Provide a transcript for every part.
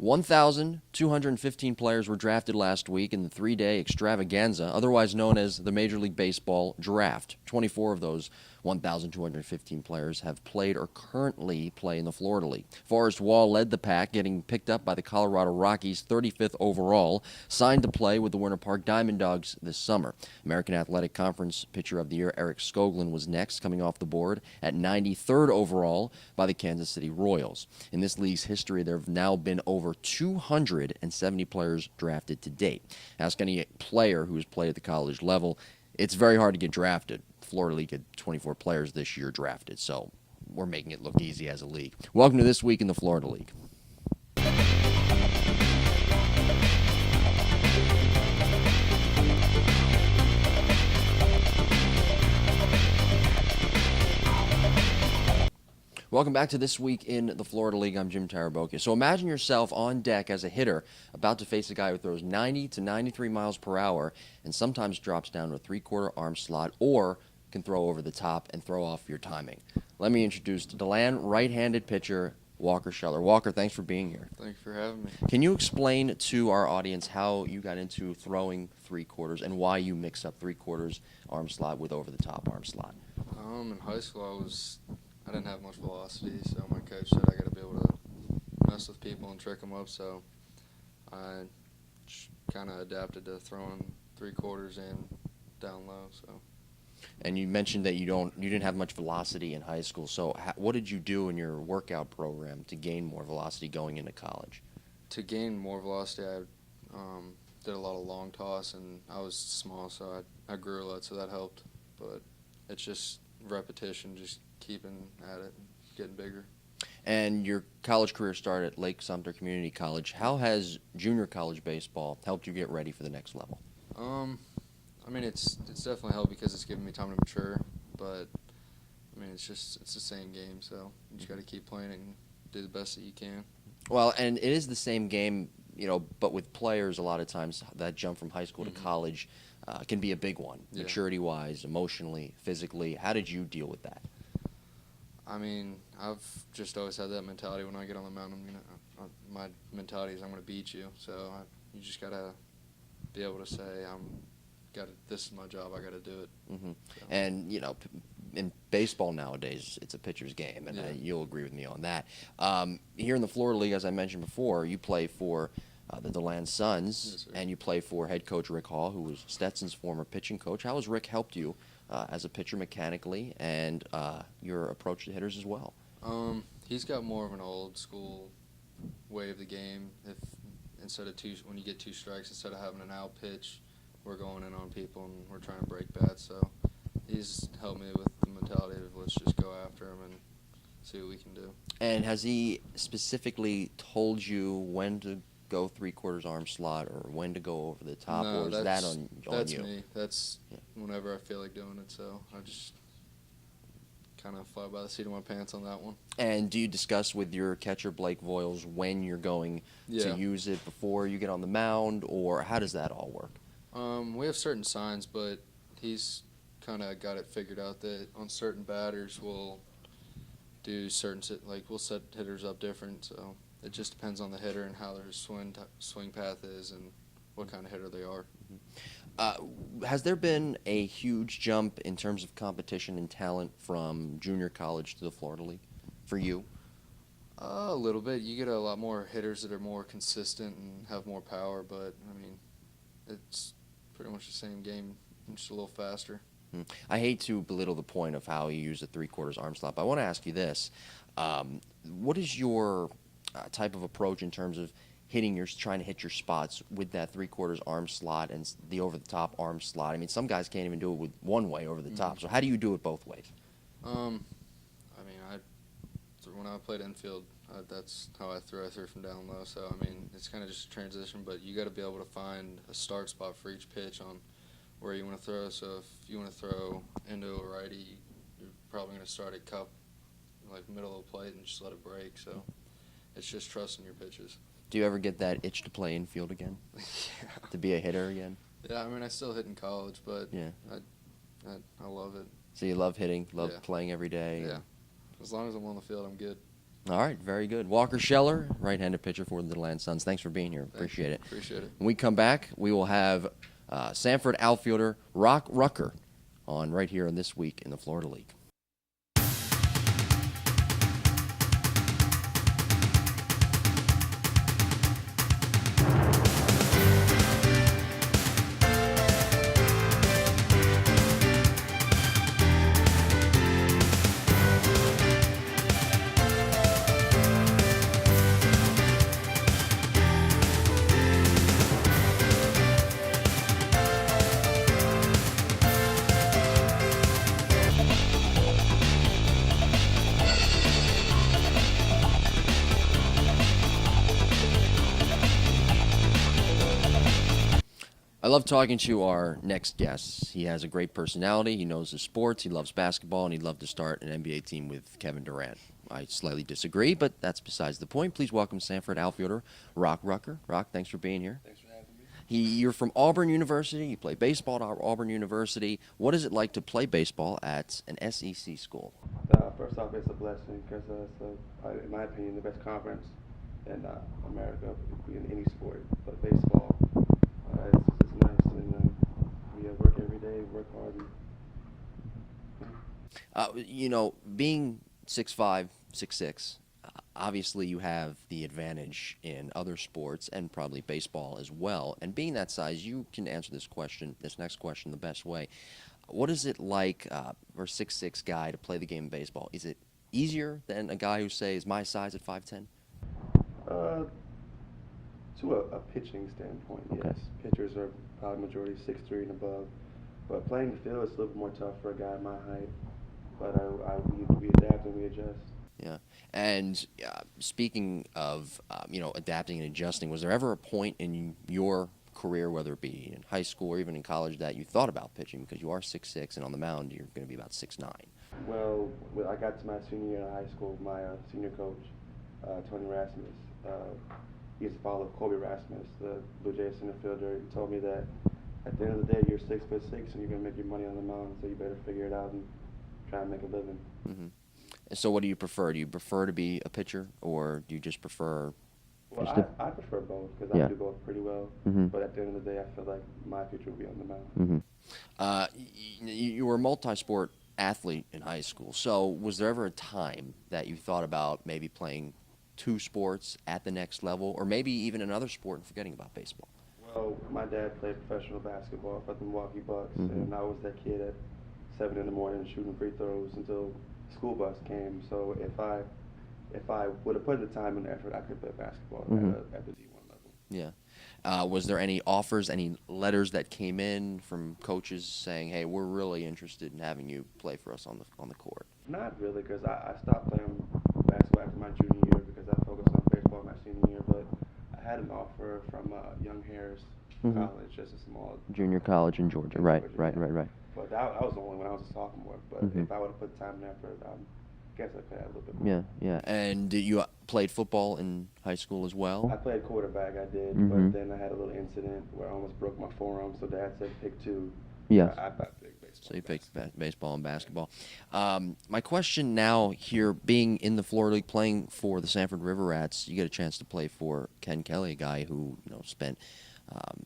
1,215 players were drafted last week in the three-day extravaganza, otherwise known as the Major League Baseball Draft. 24 of those 1,215 players have played or currently play in the Florida League. Forrest Wall led the pack, getting picked up by the Colorado Rockies 35th overall, signed to play with the Winter Park Diamond Dogs this summer. American Athletic Conference Pitcher of the Year Eric Skoglund was next, coming off the board at 93rd overall by the Kansas City Royals. In this league's history, there have now been over 270 players drafted to date. Ask any player who has played at the college level, it's very hard to get drafted. Florida League had 24 players this year drafted, so we're making it look easy as a league. Welcome to This Week in the Florida League. Welcome back to This Week in the Florida League. I'm Jim Tarabokia. So imagine yourself on deck as a hitter about to face a guy who throws 90 to 93 miles per hour and sometimes drops down to a three-quarter arm slot or can throw over the top and throw off your timing. Let me introduce DeLand right-handed pitcher Walker Scheller. Walker, thanks for being here. Thanks for having me. Can you explain to our audience how you got into throwing three-quarters and why you mix up three-quarters arm slot with over-the-top arm slot? In high school, I didn't have much velocity, so my coach said I got to be able to mess with people and trick them up. So I kind of adapted to throwing three-quarters and down low. So. And you mentioned that you didn't have much velocity in high school. So what did you do in your workout program to gain more velocity going into college? To gain more velocity, I did a lot of long toss, and I was small, so I grew a lot, so that helped. But it's just repetition, just keeping at it, getting bigger. And your college career started at Lake Sumter Community College. How has junior college baseball helped you get ready for the next level? I mean, it's definitely helped because it's given me time to mature, but I mean, it's the same game, so you just got to keep playing it and do the best that you can. Well, and it is the same game, but with players, a lot of times that jump from high school to college can be a big one, maturity-wise, emotionally, physically. How did you deal with that? I mean, I've just always had that mentality when I get on the mound. My mentality is I'm going to beat you, so you just got to be able to say, this is my job, I got to do it. Mm-hmm. So. And, in baseball nowadays, it's a pitcher's game, and you'll agree with me on that. Here in the Florida League, as I mentioned before, you play for the DeLand Suns, and you play for head coach Rick Hall, who was Stetson's former pitching coach. How has Rick helped you as a pitcher mechanically and your approach to hitters as well? He's got more of an old school way of the game. When you get two strikes, instead of having an out pitch, we're going in on people and we're trying to break bats. So he's helped me with the mentality of let's just go after him and see what we can do. And has he specifically told you when to go three-quarters arm slot or when to go over the top, or is that on you? That's me. That's whenever I feel like doing it, so I just kind of fly by the seat of my pants on that one. And do you discuss with your catcher, Blake Voiles, when you're going to use it before you get on the mound, or how does that all work? We have certain signs, but he's kind of got it figured out that on certain batters we'll do we'll set hitters up different, so it just depends on the hitter and how their swing path is and what kind of hitter they are. Has there been a huge jump in terms of competition and talent from junior college to the Florida League for you? A little bit. You get a lot more hitters that are more consistent and have more power, but, I mean, it's pretty much the same game, just a little faster. I hate to belittle the point of how you use a three-quarters arm slot, but I want to ask you this. What is your type of approach in terms of trying to hit your spots with that three-quarters arm slot and the over-the-top arm slot? I mean, some guys can't even do it with one way over the top. So how do you do it both ways? When I played infield, that's how I threw. I threw from down low. So, I mean, it's kind of just a transition, but you got to be able to find a start spot for each pitch on where you want to throw. So if you want to throw into a righty, you're probably going to start at cup, like middle of the plate, and just let it break. So it's just trusting your pitches. Do you ever get that itch to play infield again? Yeah. To be a hitter again? Yeah, I mean, I still hit in college, but I love it. So you love hitting, love playing every day? Yeah. As long as I'm on the field, I'm good. All right, very good. Walker Scheller, right-handed pitcher for the Little Land Suns. Thanks for being here. Appreciate it. Appreciate it. When we come back, we will have Sanford outfielder Rucker on right here on This Week in the Florida League. I love talking to our next guest. He has a great personality. He knows his sports. He loves basketball, and he'd love to start an NBA team with Kevin Durant. I slightly disagree, but that's besides the point. Please welcome Sanford outfielder Rucker. Rock, thanks for being here. Thanks for having me. You're from Auburn University. You play baseball at Auburn University. What is it like to play baseball at an SEC school? First off, it's a blessing because it's, in my opinion, the best conference in America in any sport. But baseball, it's nice, and we work every day, work hard. Being 6'5", 6'6", obviously you have the advantage in other sports and probably baseball as well. And being that size, you can answer this next question, the best way. What is it like for a 6'6" guy to play the game of baseball? Is it easier than a guy who, say, is my size at 5'10"? To a pitching standpoint, Okay. yes. Pitchers are probably majority 6'3" and above. But playing the field is a little bit more tough for a guy my height. But we adapt and we adjust. Yeah. And speaking of, adapting and adjusting, was there ever a point in your career, whether it be in high school or even in college, that you thought about pitching because you are 6'6", and on the mound you're going to be about 6'9"? Well, when I got to my senior year in high school, my senior coach, Tony Rasmus, he used to follow Kobe Rasmus, the Blue Jays center fielder. He told me that at the end of the day, you're 6'6", and you're gonna make your money on the mound, so you better figure it out and try and make a living. Mm-hmm. So what do you prefer? Do you prefer to be a pitcher, or do you just prefer? Well, I prefer both because Yeah. I do both pretty well. Mm-hmm. But at the end of the day, I feel like my future will be on the mound. Mm-hmm. You were a multi-sport athlete in high school. So was there ever a time that you thought about maybe playing two sports at the next level, or maybe even another sport and forgetting about baseball? Well, my dad played professional basketball for the Milwaukee Bucks, Mhm. and I was that kid at 7 in the morning shooting free throws until the school bus came. So if I would have put the time and effort, I could play basketball Mhm. at the D1 level. Yeah. Was there any offers, any letters that came in from coaches saying, "Hey, we're really interested in having you play for us on the court"? Not really, because I stopped playing basketball after my junior year because I focused on baseball my senior year. But I had an offer from Young Harris Mhm. College, just a small Junior college in Georgia. in Right, Georgia, right, yeah. right, right. But that was only when I was a sophomore. But Mhm. if I would have put time and effort, I guess I could have a little bit more. Yeah, yeah. And you played football in high school as well? I played quarterback, I did, Mhm. but then I had a little incident where I almost broke my forearm, so Dad said pick two. Yes. I picked baseball. So you picked baseball and basketball. My question now here, being in the Florida League, playing for the Sanford River Rats, you get a chance to play for Ken Kelly, a guy who spent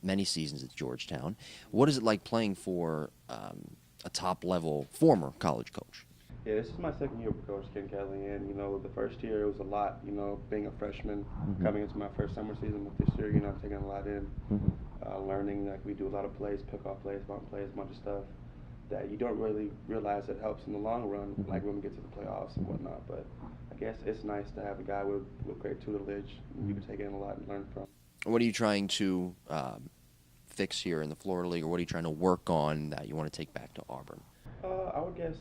many seasons at Georgetown. What is it like playing for a top-level former college coach? Yeah, this is my second year with Coach Ken Kelly, and the first year it was a lot. Being a freshman, Mhm. coming into my first summer season, but this year, I'm taking a lot in, learning. Like we do a lot of plays, pick-off plays, bunt plays, a bunch of stuff that you don't really realize it helps in the long run, Mhm. like when we get to the playoffs and whatnot. But I guess it's nice to have a guy with great tutelage you can take in a lot and learn from. What are you trying to fix here in the Florida League, or what are you trying to work on that you want to take back to Auburn? I would guess,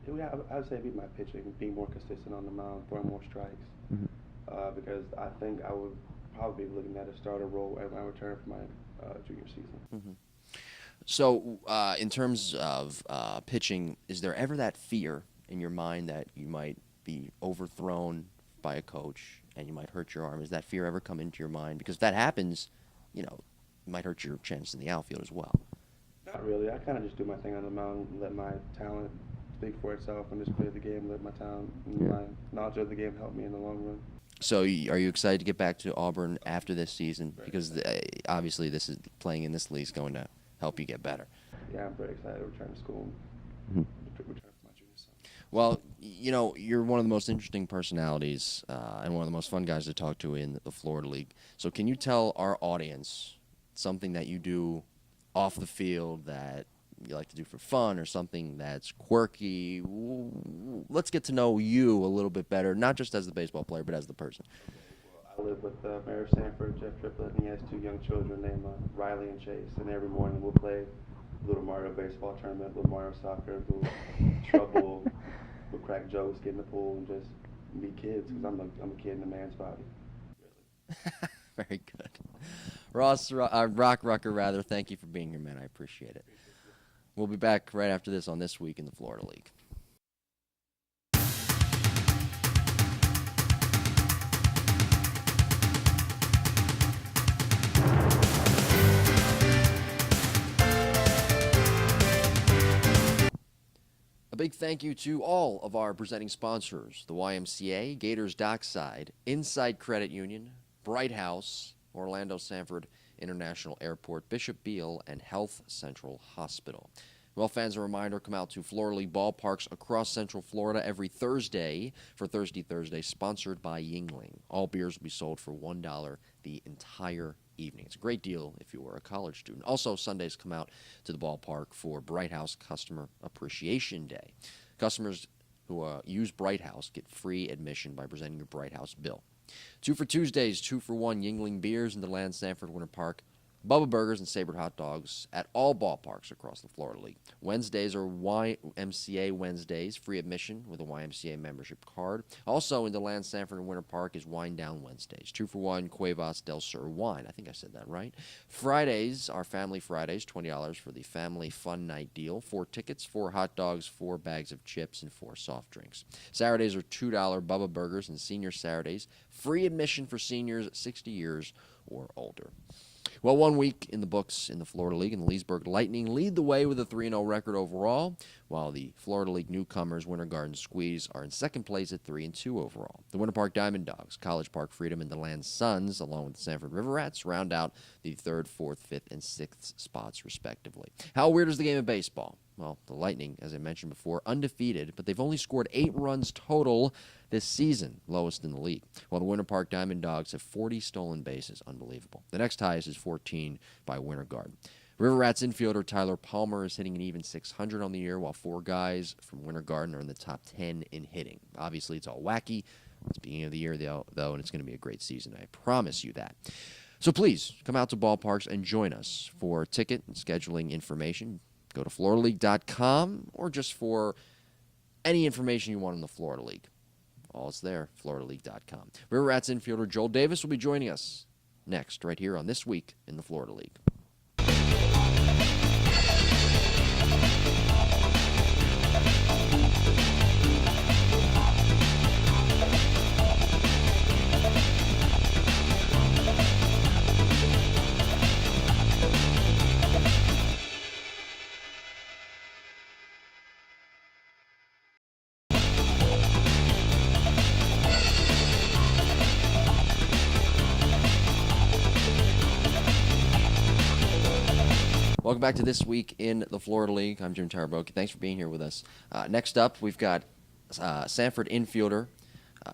I would say it'd be my pitching, being more consistent on the mound, throwing more strikes. Mhm. Because I think I would probably be looking at a starter role at my return for my junior season. Mm-hmm. So, in terms of pitching, is there ever that fear in your mind that you might be overthrown by a coach and you might hurt your arm? Does that fear ever come into your mind? Because if that happens, it might hurt your chances in the outfield as well. Not really. I kind of just do my thing on the mound and let my talent speak for itself and just play the game, let my talent, Yeah. my knowledge of the game help me in the long run. So are you excited to get back to Auburn after this season? Because obviously this is playing in this league is going to help you get better. Yeah, I'm very excited to return to school. Mhm. Return for my junior summer. Well, you're one of the most interesting personalities and one of the most fun guys to talk to in the Florida League. So can you tell our audience something that you do off the field that you like to do for fun or something that's quirky? Let's get to know you a little bit better, not just as the baseball player, but as the person. I live with Mayor of Sanford, Jeff Triplett, and he has 2 young children named Riley and Chase. And every morning we'll play Little Mario baseball tournament, Little Mario soccer, little trouble, we'll crack jokes, get in the pool, and just be kids. Because I'm a kid in a man's body. Really. Very good. Rucker, rather, thank you for being here, man. I appreciate it. We'll be back right after this on This Week in the Florida League. A big thank you to all of our presenting sponsors, the YMCA, Gators Dockside, Inside Credit Union, Bright House, Orlando Sanford International Airport, Bishop Beal, and Health Central Hospital. Well, fans, a reminder, come out to Florida League ballparks across Central Florida every Thursday for Thirsty Thursday, sponsored by Yingling. All beers will be sold for $1 the entire evening. It's a great deal if you are a college student. Also, Sundays come out to the ballpark for Bright House Customer Appreciation Day. Customers who use Bright House get free admission by presenting your Bright House bill. 2 for Tuesdays, 2 for 1 Yingling beers in the Land Sanford Winter Park. Bubba Burgers and Sabre hot dogs at all ballparks across the Florida League. Wednesdays are YMCA Wednesdays, free admission with a YMCA membership card. Also in the Land Sanford and Winter Park is Wine Down Wednesdays. 2 for 1 Cuevas del Sur wine. I think I said that right. Fridays are Family Fridays, $20 for the Family Fun Night deal. 4 tickets, 4 hot dogs, 4 bags of chips, and 4 soft drinks. Saturdays are $2 Bubba Burgers and Senior Saturdays. Free admission for seniors 60 years or older. Well, 1 week in the books in the Florida League, and the Leesburg Lightning lead the way with a 3-0 record overall, while the Florida League newcomers Winter Garden Squeeze are in second place at 3-2 overall. The Winter Park Diamond Dogs, College Park Freedom, and the Land Suns, along with the Sanford River Rats, round out the 3rd, 4th, 5th, and 6th spots, respectively. How weird is the game of baseball? Well, the Lightning, as I mentioned before, undefeated, but they've only scored 8 runs total this season, lowest in the league, while the Winter Park Diamond Dogs have 40 stolen bases. Unbelievable. The next highest is 14 by Winter Garden. River Rats infielder Tyler Palmer is hitting an even 600 on the year, while 4 guys from Winter Garden are in the top 10 in hitting. Obviously, it's all wacky. It's the beginning of the year, though, and it's going to be a great season. I promise you that. So please, come out to ballparks and join us. For ticket and scheduling information, go to FloridaLeague.com, or just for any information you want on the Florida League. All it's there, FloridaLeague.com. River Rats infielder Joel Davis will be joining us next, right here on This Week in the Florida League. Welcome back to This Week in the Florida League. I'm Jim Taraboki. Thanks for being here with us. Next up, we've got Sanford infielder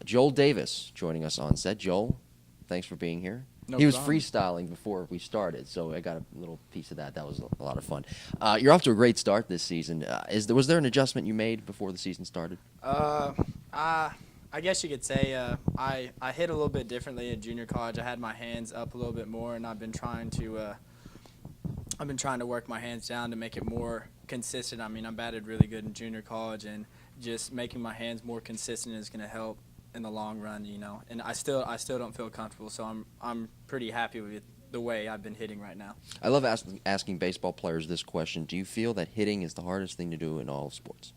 Joel Davis joining us on set. Joel, thanks for being here. He was freestyling before we started, so I got a little piece of that. That was a lot of fun. You're off to a great start this season. Was there an adjustment you made before the season started? I guess you could say I hit a little bit differently in junior college. I had my hands up a little bit more, and I've been trying to work my hands down to make it more consistent. I mean, I batted really good in junior college, and just making my hands more consistent is going to help in the long run, you know. And I still don't feel comfortable, so I'm pretty happy with the way I've been hitting right now. I love asking baseball players this question. Do you feel that hitting is the hardest thing to do in all sports?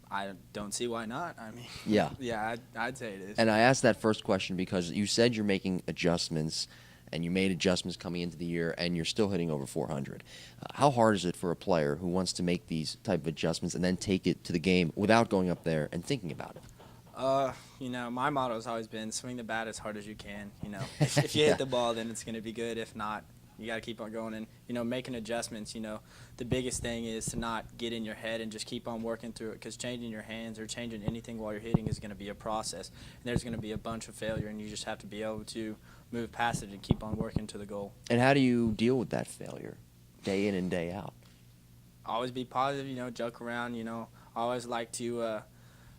I don't see why not. I mean, yeah, yeah, I'd say it is. And I asked that first question because you said you're making adjustments and you made adjustments coming into the year, and you're still hitting over 400. How hard is it for a player who wants to make these type of adjustments and then take it to the game without going up there and thinking about it? My motto has always been swing the bat as hard as you can. If you hit the ball, then it's going to be good. If not, you got to keep on going and, making adjustments. The biggest thing is to not get in your head and just keep on working through it, because changing your hands or changing anything while you're hitting is going to be a process. And there's going to be a bunch of failure, and you just have to be able to move past it and keep on working to the goal. And how do you deal with that failure day in and day out? Always be positive, joke around, I always like to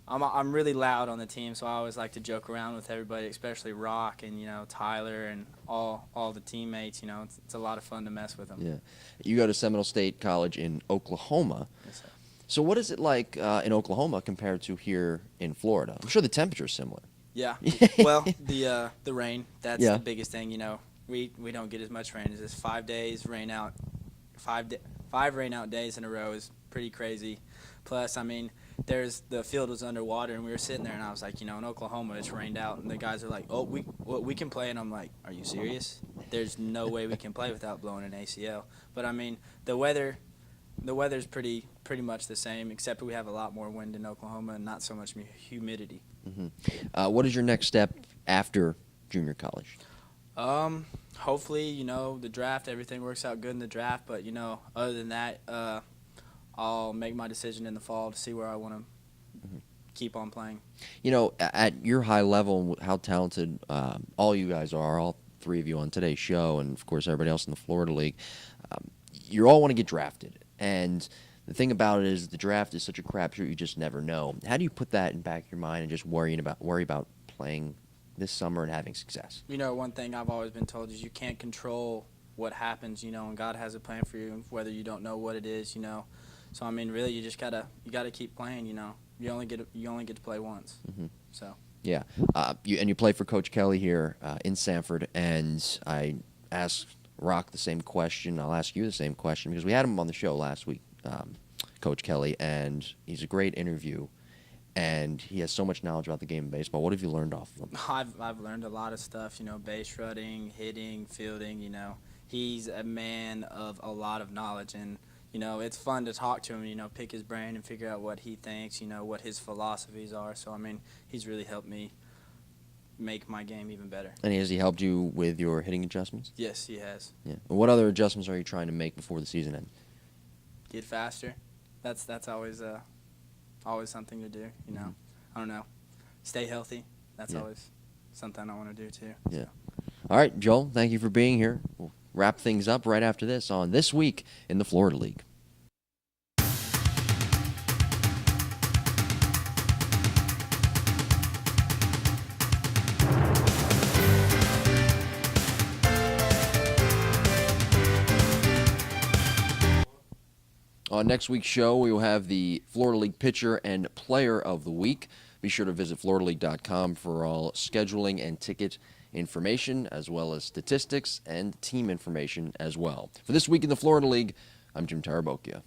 I'm really loud on the team, so I always like to joke around with everybody, especially Rock and Tyler and all the teammates. It's a lot of fun to mess with them. Yeah, you go to Seminole State College in Oklahoma. Yes, sir. So what is it like in Oklahoma compared to here in Florida? I'm sure the temperature's similar. Yeah. Well, the rain, that's Yeah. the biggest thing. We don't get as much rain as this. 5 days rain out, five rain out days in a row is pretty crazy. Plus, the field was underwater, and we were sitting there, and I was like, in Oklahoma, it's rained out, and the guys are like, oh, we can play, and I'm like, are you serious? There's no way we can play without blowing an ACL. But the weather's pretty much the same, except we have a lot more wind in Oklahoma and not so much humidity. Mm-hmm. What is your next step after junior college? Hopefully, the draft, everything works out good in the draft, but other than that, I'll make my decision in the fall to see where I want to keep on playing. At your high level, how talented all you guys are, all three of you on today's show, and of course everybody else in the Florida League, you all want to get drafted. And the thing about it is the draft is such a crapshoot, you just never know. How do you put that in back of your mind and just worry about playing this summer and having success? One thing I've always been told is you can't control what happens, and God has a plan for you, whether you don't know what it is, So really, you just gotta keep playing. You only get to play once. Mm-hmm. So. Yeah, you play for Coach Kelly here in Sanford, and I asked Rock the same question. I'll ask you the same question because we had him on the show last week, Coach Kelly, and he's a great interview, and he has so much knowledge about the game of baseball. What have you learned off of him? I've learned a lot of stuff. Base running, hitting, fielding. He's a man of a lot of knowledge, and it's fun to talk to him, pick his brain and figure out what he thinks, what his philosophies are. So, he's really helped me make my game even better. And has he helped you with your hitting adjustments? Yes, he has. Yeah. And what other adjustments are you trying to make before the season ends? Get faster. That's always something to do, Mm-hmm. I don't know. Stay healthy. That's Yeah. always something I want to do, too. Yeah. All right, Joel, thank you for being here. We'll wrap things up right after this on This Week in the Florida League. On next week's show, we will have the Florida League Pitcher and Player of the Week. Be sure to visit FloridaLeague.com for all scheduling and ticket information, as well as statistics and team information as well. For This Week in the Florida League, I'm Jim Tarabokia.